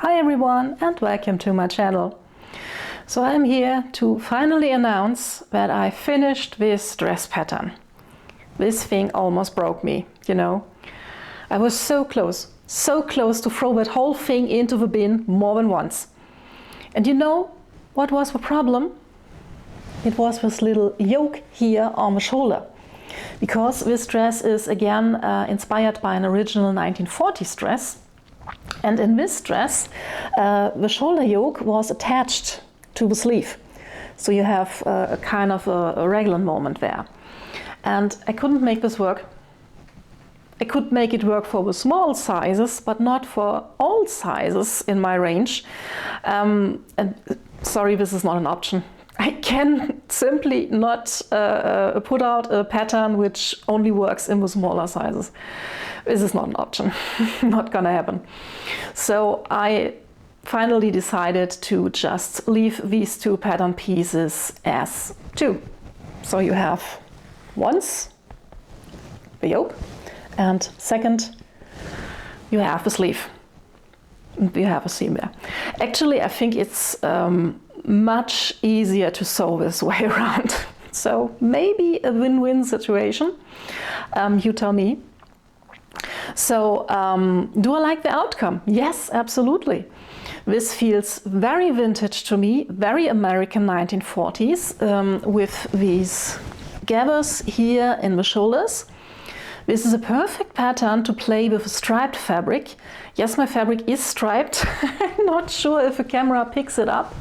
Hi everyone and welcome to my channel. So I'm here to finally announce that I finished this dress pattern. This thing almost broke me, you know. I was so close to throw that whole thing into the bin more than once. And you know what was the problem? It was this little yoke here on the shoulder. Because this dress is again inspired by an original 1940s dress. And in this dress, the shoulder yoke was attached to the sleeve. So you have a kind of a raglan moment there. And I couldn't make this work. I could make it work for the small sizes, but not for all sizes in my range. And sorry, this is not an option. I can simply not put out a pattern which only works in the smaller sizes. This is not an option, not gonna happen. So I finally decided to just leave these two pattern pieces as two. So you have once the yoke, and second you have the sleeve. You have a seam there. Actually, I think it's much easier to sew this way around. So maybe a win-win situation. You tell me. So do I like the outcome? Yes, absolutely. This feels very vintage to me, very American 1940s, with these gathers here in the shoulders. This is a perfect pattern to play with a striped fabric. Yes, my fabric is striped. I'm not sure if the camera picks it up.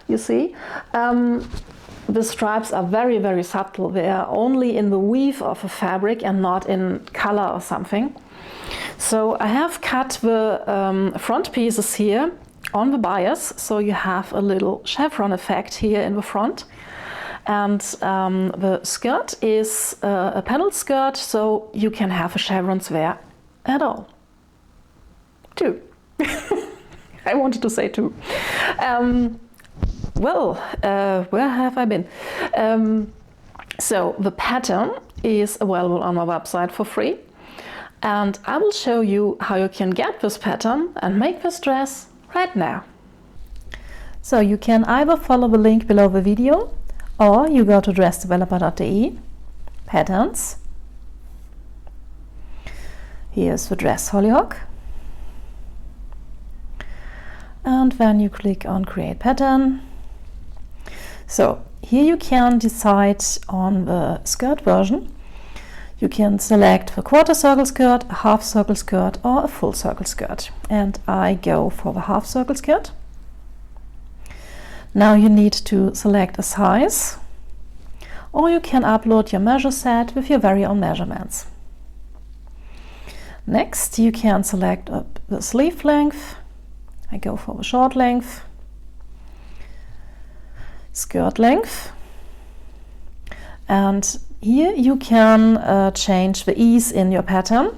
You see, the stripes are very, very subtle. They are only in the weave of a fabric and not in color or something. So I have cut the front pieces here on the bias, so you have a little chevron effect here in the front. And the skirt is a panel skirt, so you can have a chevrons there at all. Two. I wanted to say two. Where have I been? So the pattern is available on my website for free. And I will show you how you can get this pattern and make this dress right now. So you can either follow the link below the video, or you go to dressdeveloper.de, patterns. Here's the dress hollyhock. And then you click on create pattern. So here you can decide on the skirt version. You can select the quarter circle skirt, a half circle skirt, or a full circle skirt. And I go for the half circle skirt. Now you need to select a size, or you can upload your measure set with your very own measurements. Next, you can select the sleeve length. I go for the short length, skirt length, and here you can change the ease in your pattern.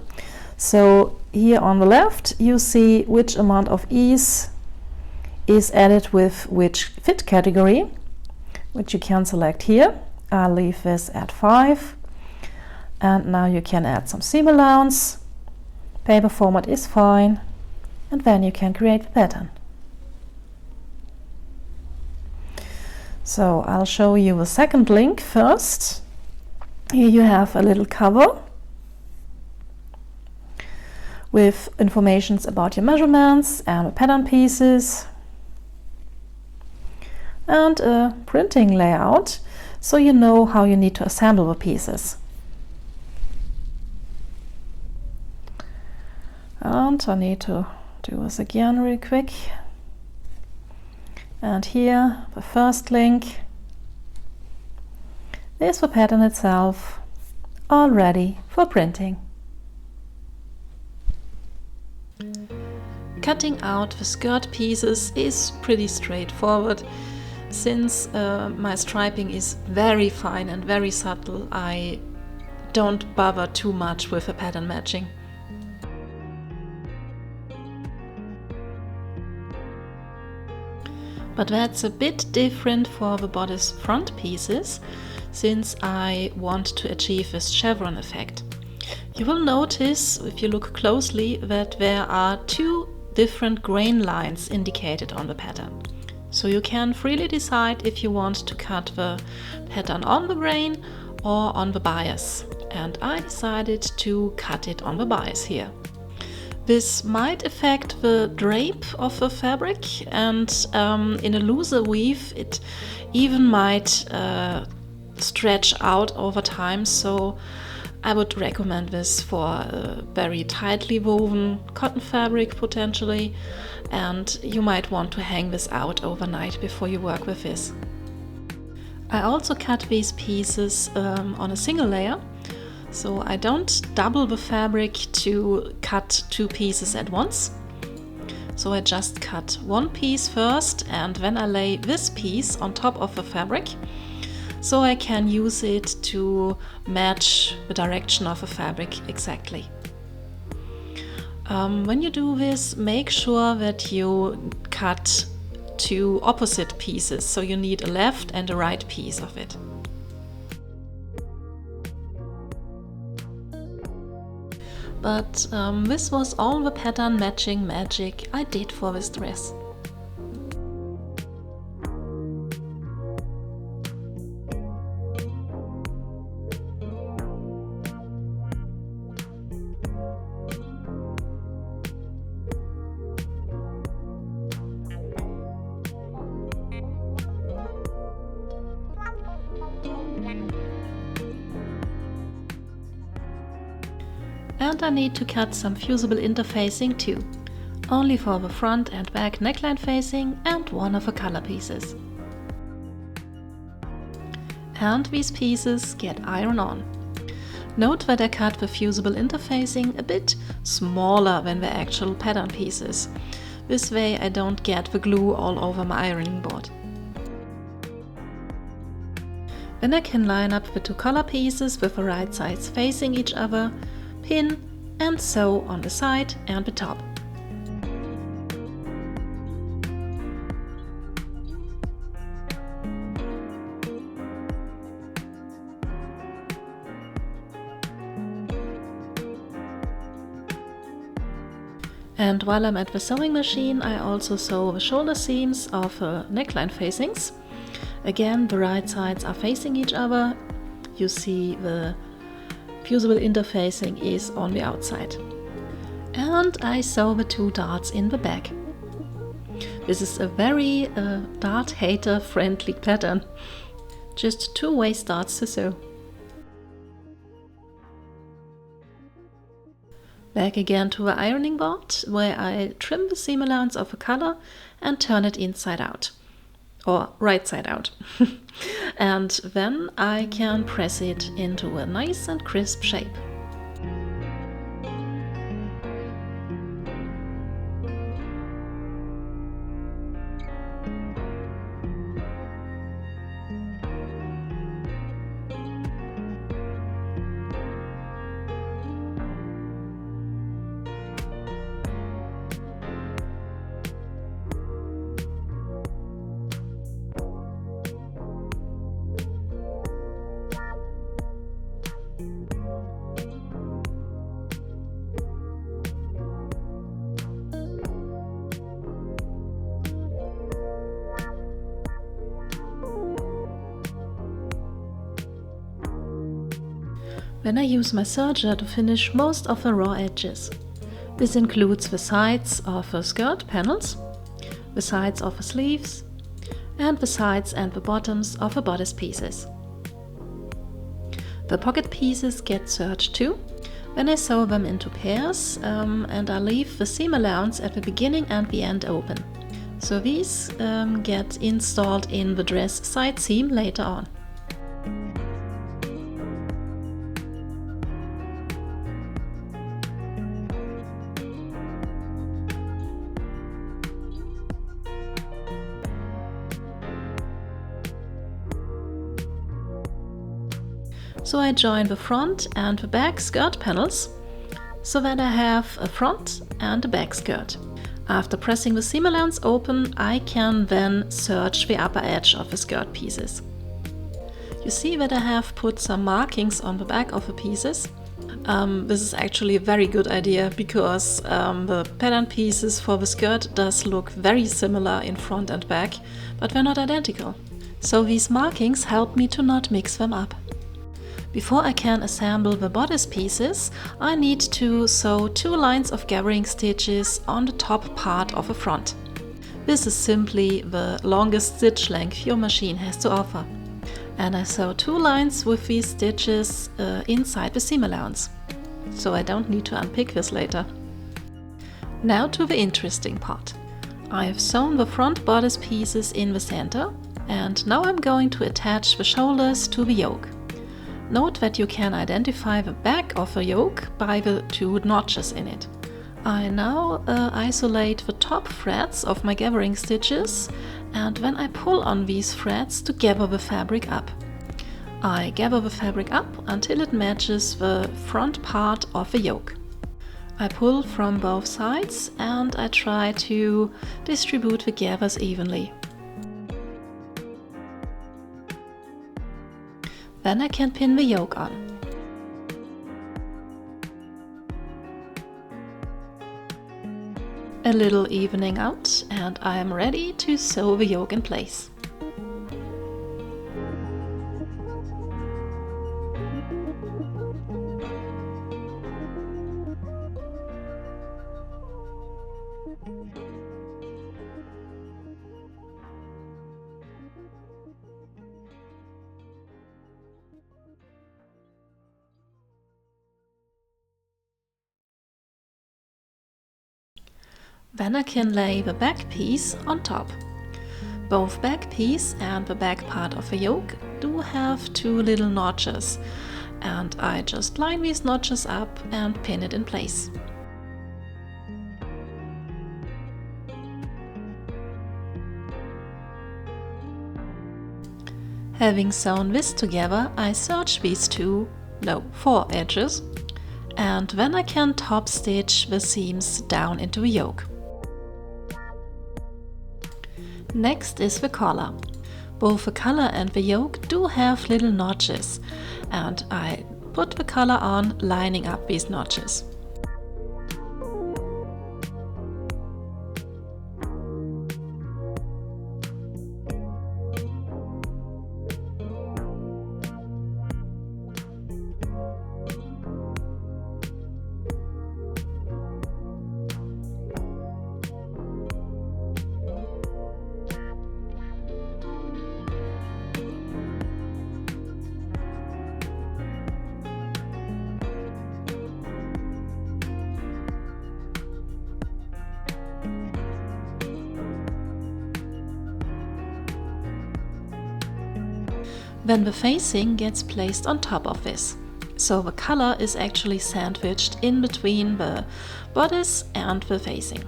So here on the left you see which amount of ease is added with which fit category, which you can select here. I'll leave this at 5, and now you can add some seam allowance. Paper format is fine, and then you can create the pattern. So I'll show you the second link first. Here you have a little cover with information about your measurements and the pattern pieces, and a printing layout, so you know how you need to assemble the pieces. And I need to do this again real quick. And here the first link is the pattern itself, all ready for printing. Cutting out the skirt pieces is pretty straightforward. Since my striping is very fine and very subtle, I don't bother too much with the pattern matching. But that's a bit different for the bodice front pieces, since I want to achieve this chevron effect. You will notice, if you look closely, that there are two different grain lines indicated on the pattern. So you can freely decide if you want to cut the pattern on the grain or on the bias. And I decided to cut it on the bias here. This might affect the drape of the fabric, and in a looser weave it even might stretch out over time, so I would recommend this for a very tightly woven cotton fabric potentially, and you might want to hang this out overnight before you work with this. I also cut these pieces on a single layer, so I don't double the fabric to cut two pieces at once. So I just cut one piece first, and then I lay this piece on top of the fabric, so I can use it to match the direction of the fabric exactly. When you do this, make sure that you cut two opposite pieces, so you need a left and a right piece of it. But this was all the pattern matching magic I did for this dress. And I need to cut some fusible interfacing too, only for the front and back neckline facing and one of the color pieces. And these pieces get iron on. Note that I cut the fusible interfacing a bit smaller than the actual pattern pieces. This way I don't get the glue all over my ironing board. Then I can line up the two color pieces with the right sides facing each other, pin and sew on the side and the top. And while I'm at the sewing machine, I also sew the shoulder seams of the neckline facings. Again, the right sides are facing each other. You see the fusible interfacing is on the outside. And I sew the two darts in the back. This is a very dart hater friendly pattern. Just two waist darts to sew. Back again to the ironing board, where I trim the seam allowance of a color and turn it inside out. Or right side out. And then I can press it into a nice and crisp shape. Then I use my serger to finish most of the raw edges. This includes the sides of the skirt panels, the sides of the sleeves, and the sides and the bottoms of the bodice pieces. The pocket pieces get serged too. Then I sew them into pairs and I leave the seam allowance at the beginning and the end open. So these get installed in the dress side seam later on. So I join the front and the back skirt panels so that I have a front and a back skirt. After pressing the seam allowance open, I can then serge the upper edge of the skirt pieces. You see that I have put some markings on the back of the pieces. This is actually a very good idea because the pattern pieces for the skirt does look very similar in front and back, but they're not identical. So these markings help me to not mix them up. Before I can assemble the bodice pieces, I need to sew 2 lines of gathering stitches on the top part of the front. This is simply the longest stitch length your machine has to offer. And I sew 2 lines with these stitches inside the seam allowance, so I don't need to unpick this later. Now to the interesting part. I have sewn the front bodice pieces in the center, and now I'm going to attach the shoulders to the yoke. Note that you can identify the back of the yoke by the 2 notches in it. I now isolate the top threads of my gathering stitches, and then I pull on these threads to gather the fabric up. I gather the fabric up until it matches the front part of the yoke. I pull from both sides and I try to distribute the gathers evenly. Then I can pin the yoke on. A little evening out and I am ready to sew the yoke in place. Then I can lay the back piece on top. Both back piece and the back part of the yoke do have 2 little notches, and I just line these notches up and pin it in place. Having sewn this together, I serge these 4 edges, and then I can top stitch the seams down into the yoke. Next is the collar. Both the collar and the yoke do have little notches, and I put the collar on, lining up these notches. Then the facing gets placed on top of this. So the collar is actually sandwiched in between the bodice and the facing.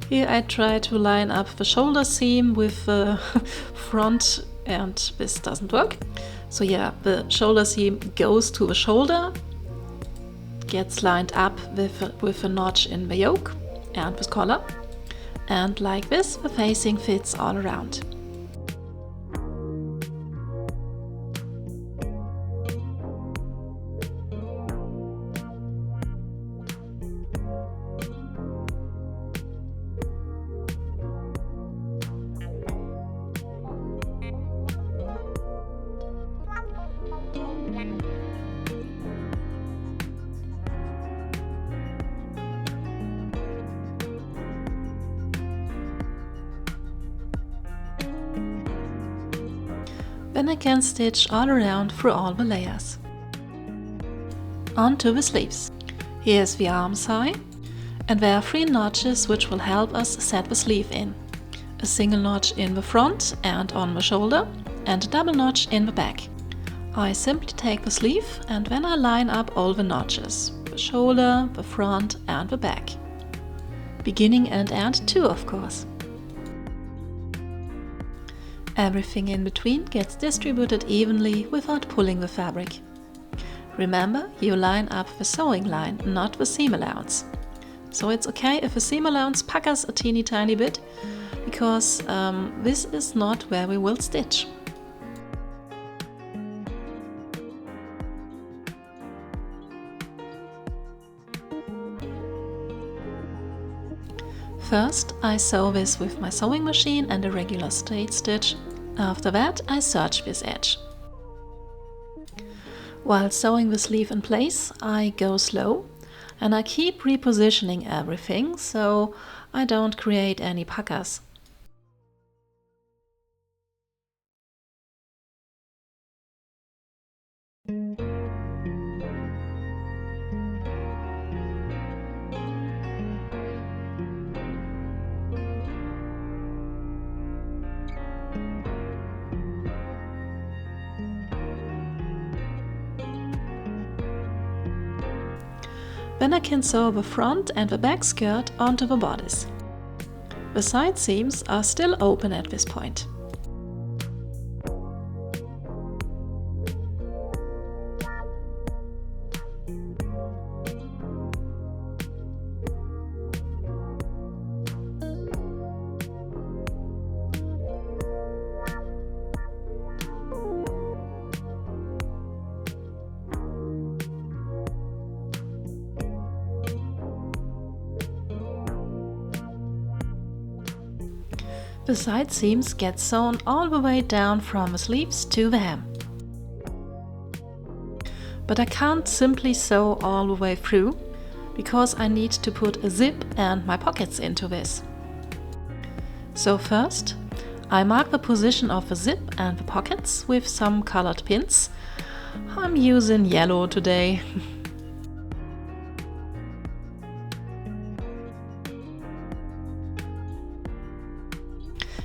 Here I try to line up the shoulder seam with the front, and this doesn't work. So yeah, the shoulder seam goes to the shoulder, gets lined up with a notch in the yoke and the collar, and like this the facing fits all around. Then I can stitch all around through all the layers. On to the sleeves. Here's the arm side, and there are 3 notches which will help us set the sleeve in. A single notch in the front and on the shoulder, and a double notch in the back. I simply take the sleeve and then I line up all the notches, the shoulder, the front and the back. Beginning and end too, of course. Everything in between gets distributed evenly without pulling the fabric. Remember, you line up the sewing line, not the seam allowance. So it's okay if the seam allowance puckers a teeny tiny bit, because this is not where we will stitch. First, I sew this with my sewing machine and a regular straight stitch. After that, I serge this edge. While sewing the sleeve in place, I go slow and I keep repositioning everything so I don't create any puckers. Then I can sew the front and the back skirt onto the bodice. The side seams are still open at this point. The side seams get sewn all the way down from the sleeves to the hem. But I can't simply sew all the way through, because I need to put a zip and my pockets into this. So first, I mark the position of the zip and the pockets with some colored pins. I'm using yellow today.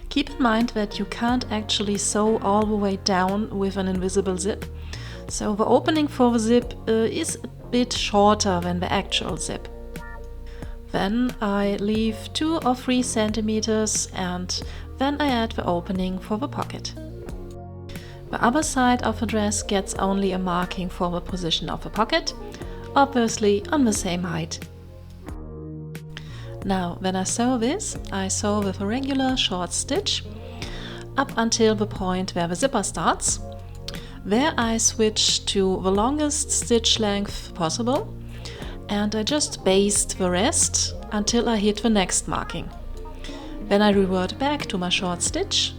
Keep in mind that you can't actually sew all the way down with an invisible zip, so the opening for the zip is a bit shorter than the actual zip. Then I leave 2 or 3 centimeters and then I add the opening for the pocket. The other side of the dress gets only a marking for the position of the pocket, obviously on the same height. Now, when I sew this, I sew with a regular short stitch up until the point where the zipper starts. There I switch to the longest stitch length possible and I just baste the rest until I hit the next marking. Then I revert back to my short stitch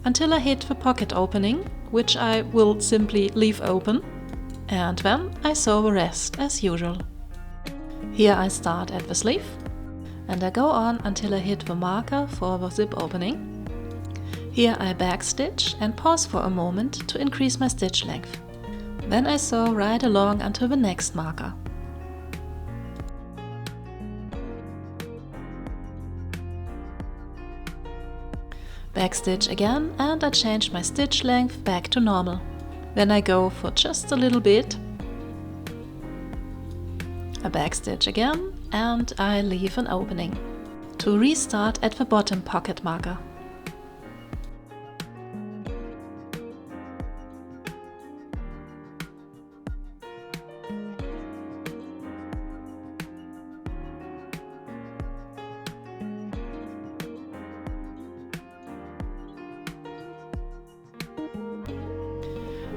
until I hit the pocket opening, which I will simply leave open, and then I sew the rest as usual. Here I start at the sleeve and I go on until I hit the marker for the zip opening. Here I backstitch and pause for a moment to increase my stitch length. Then I sew right along until the next marker. Backstitch again and I change my stitch length back to normal. Then I go for just a little bit. I backstitch again and I leave an opening to restart at the bottom pocket marker.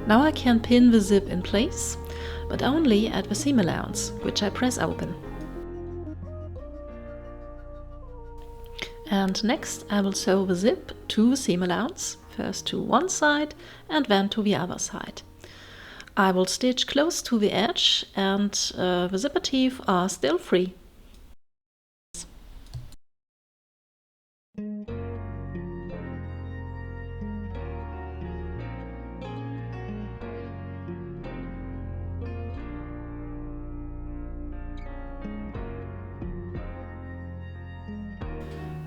Now I can pin the zip in place, but only at the seam allowance, which I press open. And next I will sew the zip to the seam allowance, first to one side and then to the other side. I will stitch close to the edge and the zipper teeth are still free.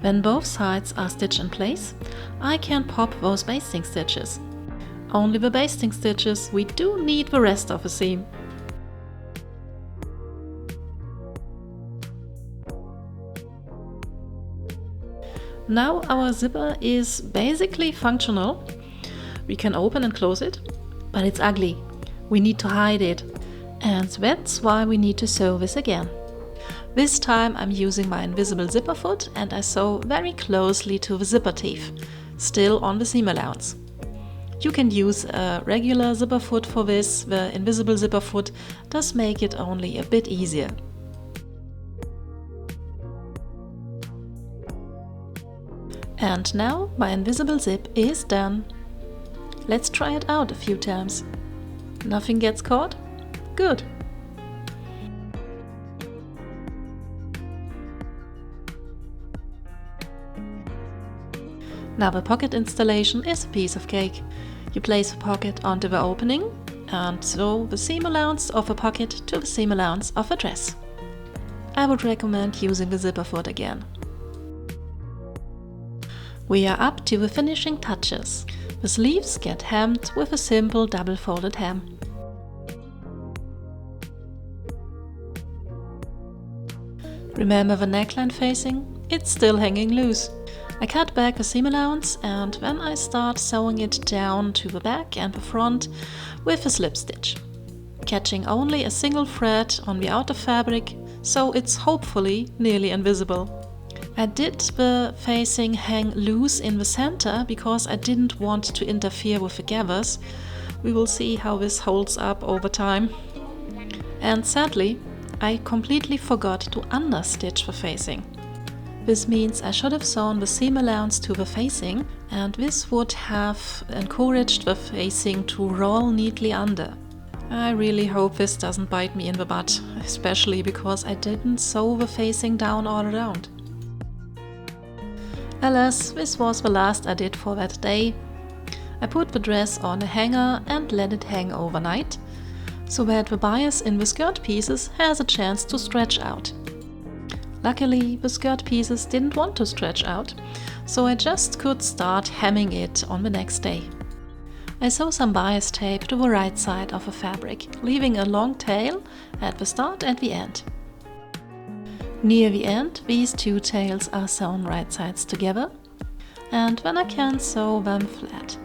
When both sides are stitched in place, I can pop those basting stitches. Only the basting stitches, we do need the rest of the seam. Now our zipper is basically functional. We can open and close it, but it's ugly. We need to hide it, and that's why we need to sew this again. This time I'm using my invisible zipper foot and I sew very closely to the zipper teeth, still on the seam allowance. You can use a regular zipper foot for this, the invisible zipper foot does make it only a bit easier. And now my invisible zip is done. Let's try it out a few times. Nothing gets caught? Good. Now the pocket installation is a piece of cake. You place the pocket onto the opening and sew the seam allowance of a pocket to the seam allowance of a dress. I would recommend using the zipper foot again. We are up to the finishing touches. The sleeves get hemmed with a simple double folded hem. Remember the neckline facing? It's still hanging loose. I cut back the seam allowance and then I start sewing it down to the back and the front with a slip stitch, catching only a single thread on the outer fabric, so it's hopefully nearly invisible. I did the facing hang loose in the center because I didn't want to interfere with the gathers. We will see how this holds up over time. And sadly, I completely forgot to understitch the facing. This means I should have sewn the seam allowance to the facing, and this would have encouraged the facing to roll neatly under. I really hope this doesn't bite me in the butt, especially because I didn't sew the facing down all around. Alas, this was the last I did for that day. I put the dress on a hanger and let it hang overnight, so that the bias in the skirt pieces has a chance to stretch out. Luckily, the skirt pieces didn't want to stretch out, so I just could start hemming it on the next day. I sew some bias tape to the right side of the fabric, leaving a long tail at the start and the end. Near the end, these two tails are sewn right sides together, and then I can sew them flat.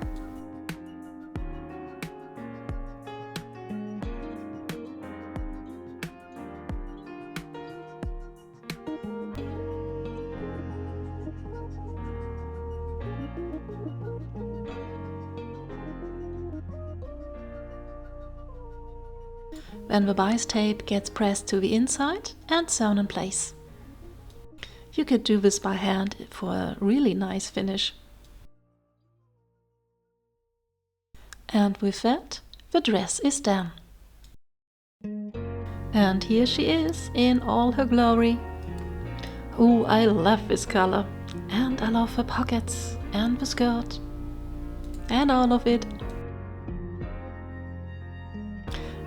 Then the bias tape gets pressed to the inside and sewn in place. You could do this by hand for a really nice finish. And with that, the dress is done. And here she is in all her glory. Oh, I love this color. And I love the pockets and the skirt and all of it.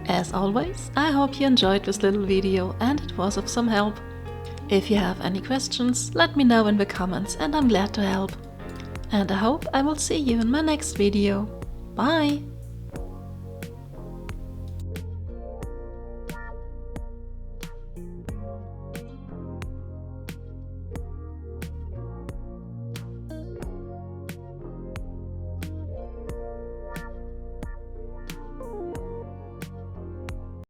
As always, I hope you enjoyed this little video and it was of some help. If you have any questions, let me know in the comments and I'm glad to help. And I hope I will see you in my next video. Bye!